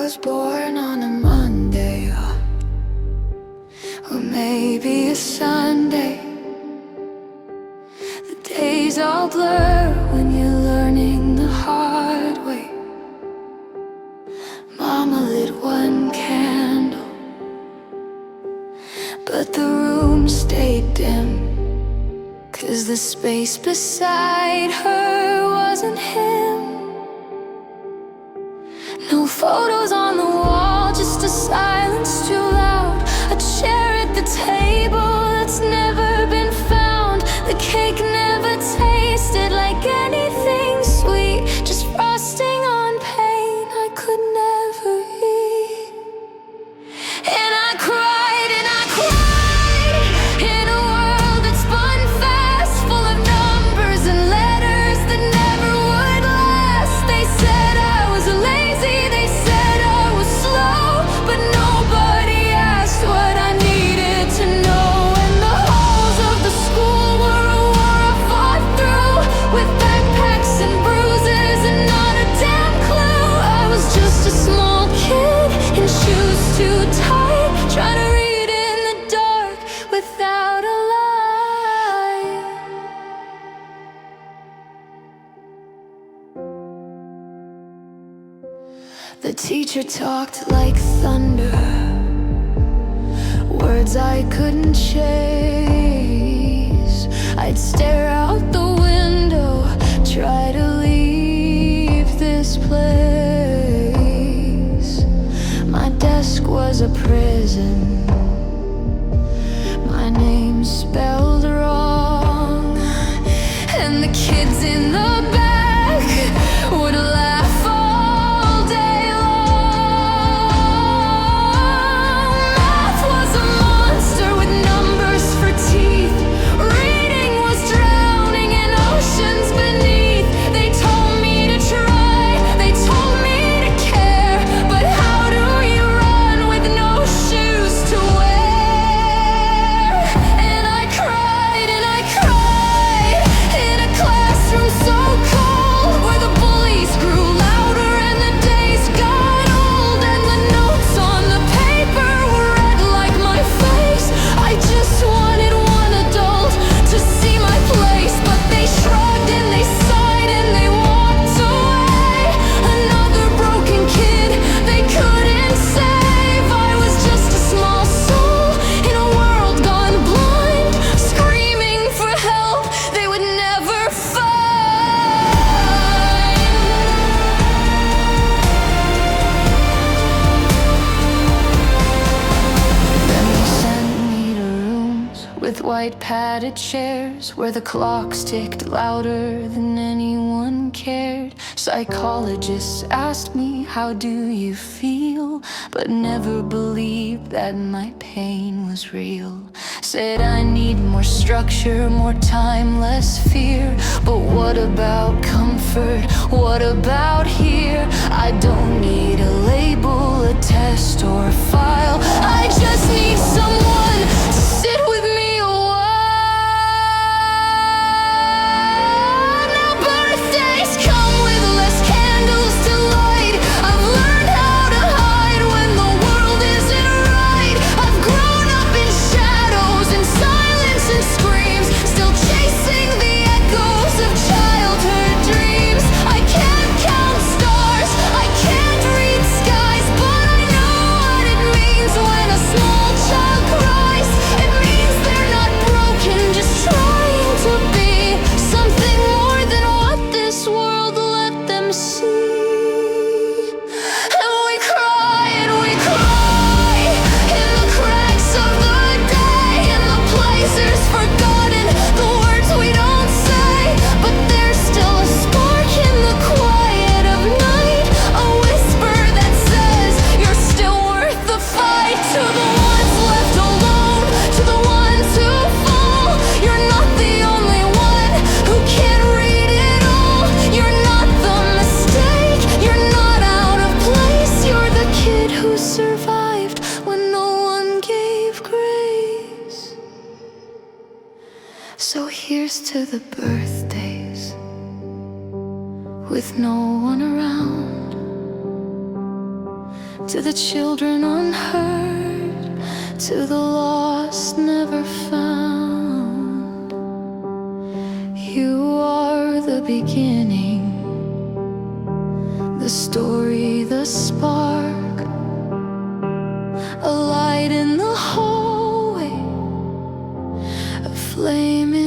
was born on a Monday, or maybe a Sunday. The days all blur when you're learning the hard way. Mama lit one candle, but the room stayed dim, 'cause the space beside her wasn't him. No photos on the wall, just a silence too loud. A chair at the table that's never been found. The cake never tasted like anything sweet, just frosting on pain I could never eat. And I cried and I cried in a world that spun fast, full of numbers and letters that never would last. They said I was lazy, they said I was slow, but nobody asked what I needed to know. And the halls of the school were a war I fought through, with backpacks and bruises and not a damn clue. I was just a small kid in shoes too tight, trying to read in the dark without a light. The teacher talked like thunder, words I couldn't chase. I'd stare out the window, try to leave this place. My desk was a prison, my name spelled wrong, and the kids in the back would laugh all day long. Math was a monster with numbers for teeth. Reading was drowning in oceans beneath. They told me to try, they told me to care, but how do you run with no shoes to wear? And I cried in a classroom so cold, where the bullies grew louder and the days got old, and the notes on the paper were red like my face. I just wanted one adult to see my place, but they shrugged and they sighed and they walked away. Another broken kid they couldn't save. I was just a small soul in a world gone blind, screaming for help they would never find. Then they sent me to rooms with white padded chairs, where the clocks ticked louder than anyone cared. Psychologists asked me, how do you feel? But never believed that my pain was real. Said I need more structure, more time, less fear. But what about comfort? What about here? I don't need a label, a test, or a file. I just need someone to sit with me a while. Now birthdays come with less candles to light. I've learned how to hide when the world isn't right. I've grown up in shadows, in silence and screams, still chasing the echoes of childhood dreams. I can't count stars, I can't read skies, but I know what it means when a small child cries. It means they're not broken, just trying to be something more than what this world let them see. And we cry in the cracks of the day, in the places forgotten, the words we don't say, but there's still a spark in the quiet of night, a whisper that says you're still worth the fight. To the ones left alone, to the ones who fall, you're not the only one who can't read it all. You're not the mistake, you're not out of place. You're the kid who survived when no one gave grace. So here's to the birthdays with no one around, to the children unheard, to the lost never found. You are the beginning, the story, the spark, a light in the hallway, a flame in